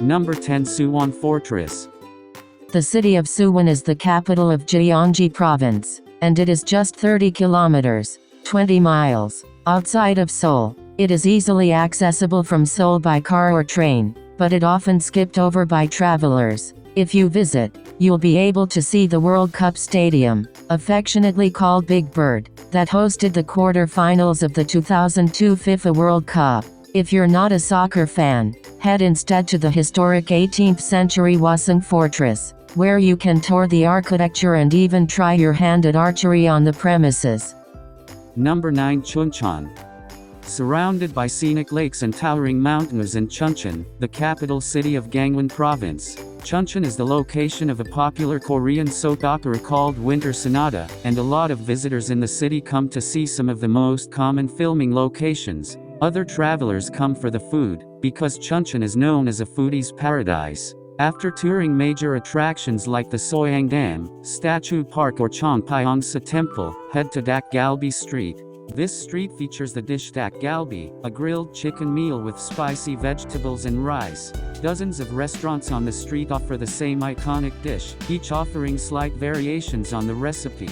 Number 10. Suwon Fortress. The city of Suwon is the capital of Jeonju province, and it is just 30 kilometers, 20 miles, outside of Seoul. It is easily accessible from Seoul by car or train, but it often skipped over by travelers. If you visit, you'll be able to see the World Cup Stadium, affectionately called Big Bird, that hosted the quarter-finals of the 2002 FIFA World Cup. If you're not a soccer fan, head instead to the historic 18th-century Suwon Fortress, where you can tour the architecture and even try your hand at archery on the premises. Number 9. Chuncheon. Surrounded by scenic lakes and towering mountains in Chuncheon, the capital city of Gangwon Province, Chuncheon is the location of a popular Korean soap opera called Winter Sonata, and a lot of visitors in the city come to see some of the most common filming locations. Other travelers come for the food, because Chuncheon is known as a foodie's paradise. After touring major attractions like the Soyang Dam, Statue Park or Chongpyeongsa Temple, head to Dak Galbi Street. This street features the dish dak galbi, a grilled chicken meal with spicy vegetables and rice. Dozens of restaurants on the street offer the same iconic dish, each offering slight variations on the recipe.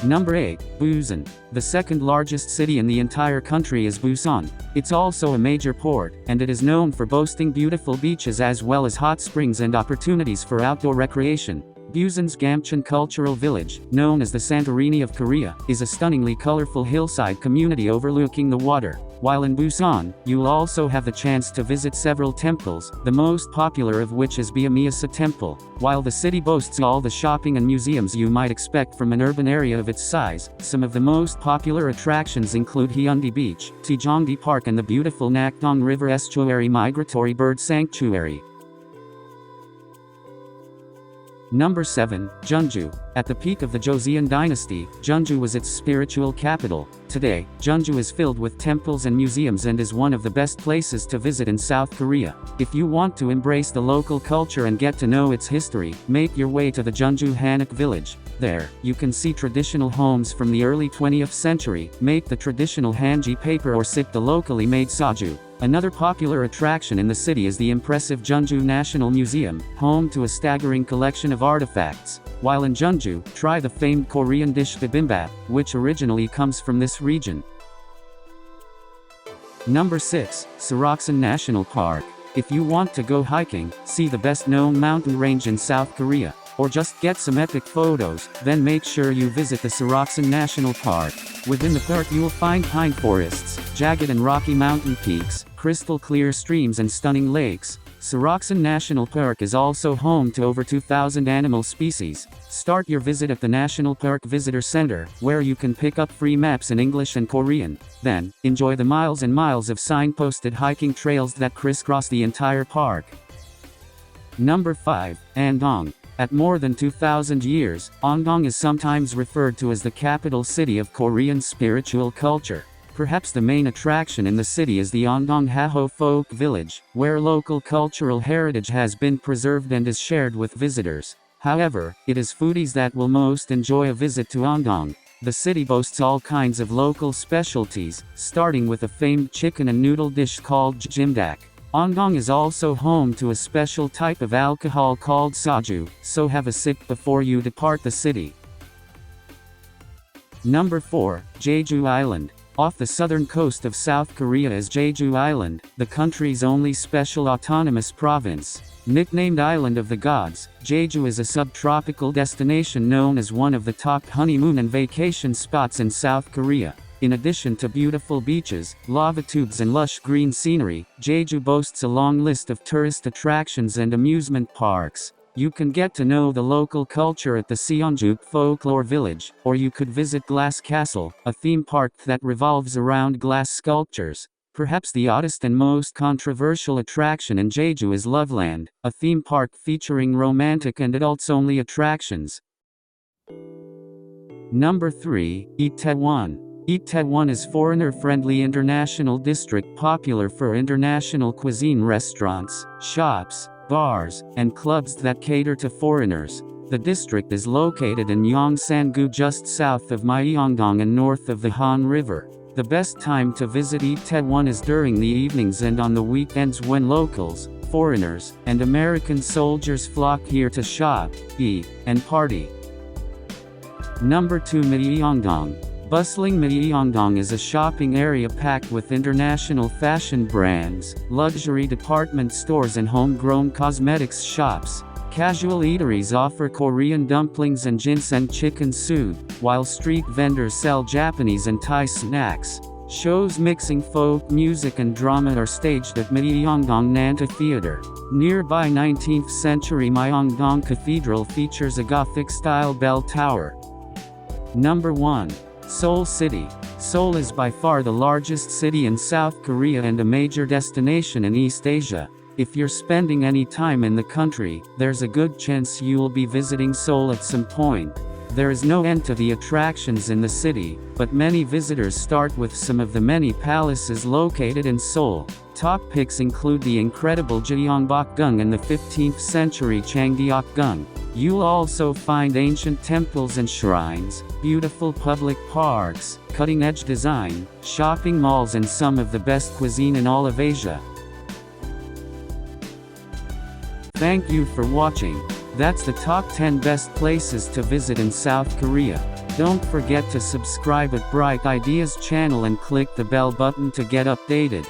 Number 8. Busan. The second largest city in the entire country is Busan. It's also a major port, and it is known for boasting beautiful beaches as well as hot springs and opportunities for outdoor recreation. Busan's Gamcheon Cultural Village, known as the Santorini of Korea, is a stunningly colorful hillside community overlooking the water. While in Busan, you'll also have the chance to visit several temples, the most popular of which is Byamyeonsa Temple. While the city boasts all the shopping and museums you might expect from an urban area of its size, some of the most popular attractions include Hyundai Beach, Taejonggi Park and the beautiful Nakdong River Estuary Migratory Bird Sanctuary. Number 7. Jeonju. At the peak of the Joseon dynasty, Jeonju was its spiritual capital. Today, Jeonju is filled with temples and museums and is one of the best places to visit in South Korea. If you want to embrace the local culture and get to know its history, make your way to the Jeonju Hanok village. There, you can see traditional homes from the early 20th century, make the traditional hanji paper or sip the locally made soju. Another popular attraction in the city is the impressive Jeonju National Museum, home to a staggering collection of artifacts. While in Jeonju, try the famed Korean dish bibimbap, which originally comes from this region. Number 6. Seoroksan National Park. If you want to go hiking, see the best-known mountain range in South Korea, or just get some epic photos, then make sure you visit the Seoroksan National Park. Within the park you will find pine forests, jagged and rocky mountain peaks, crystal clear streams and stunning lakes. Seoroksan National Park is also home to over 2,000 animal species. Start your visit at the National Park Visitor Center, where you can pick up free maps in English and Korean. Then, enjoy the miles and miles of signposted hiking trails that crisscross the entire park. Number 5. Andong. At more than 2,000 years, Myeongdong is sometimes referred to as the capital city of Korean spiritual culture. Perhaps the main attraction in the city is the Myeongdong Haho Folk Village, where local cultural heritage has been preserved and is shared with visitors. However, it is foodies that will most enjoy a visit to Myeongdong. The city boasts all kinds of local specialties, starting with a famed chicken and noodle dish called jjimdak. Myeongdong is also home to a special type of alcohol called soju, so have a sip before you depart the city. Number 4. Jeju Island. Off the southern coast of South Korea is Jeju Island, the country's only special autonomous province. Nicknamed Island of the Gods, Jeju is a subtropical destination known as one of the top honeymoon and vacation spots in South Korea. In addition to beautiful beaches, lava tubes and lush green scenery, Jeju boasts a long list of tourist attractions and amusement parks. You can get to know the local culture at the Seonjuk Folklore Village, or you could visit Glass Castle, a theme park that revolves around glass sculptures. Perhaps the oddest and most controversial attraction in Jeju is Loveland, a theme park featuring romantic and adults-only attractions. Number 3. Itaewon. Itaewon is foreigner-friendly international district popular for international cuisine restaurants, shops, bars, and clubs that cater to foreigners. The district is located in Yongsan-gu just south of Myeongdong and north of the Han River. The best time to visit Itaewon is during the evenings and on the weekends when locals, foreigners, and American soldiers flock here to shop, eat, and party. Number 2, Myeongdong. Bustling Myeongdong is a shopping area packed with international fashion brands, luxury department stores and homegrown cosmetics shops. Casual eateries offer Korean dumplings and ginseng chicken soup, while street vendors sell Japanese and Thai snacks. Shows mixing folk music and drama are staged at Myeongdong Nanta Theater. Nearby 19th century Myeongdong Cathedral features a Gothic-style bell tower. Number 1. Seoul City. Seoul is by far the largest city in South Korea and a major destination in East Asia. If you're spending any time in the country, there's a good chance you'll be visiting Seoul at some point. There is no end to the attractions in the city, but many visitors start with some of the many palaces located in Seoul. Top picks include the incredible Gyeongbokgung and the 15th century Changdeokgung. You'll also find ancient temples and shrines, beautiful public parks, cutting-edge design, shopping malls and some of the best cuisine in all of Asia. Thank you for watching. That's the top 10 best places to visit in South Korea. Don't forget to subscribe at Bright Ideas channel and click the bell button to get updated.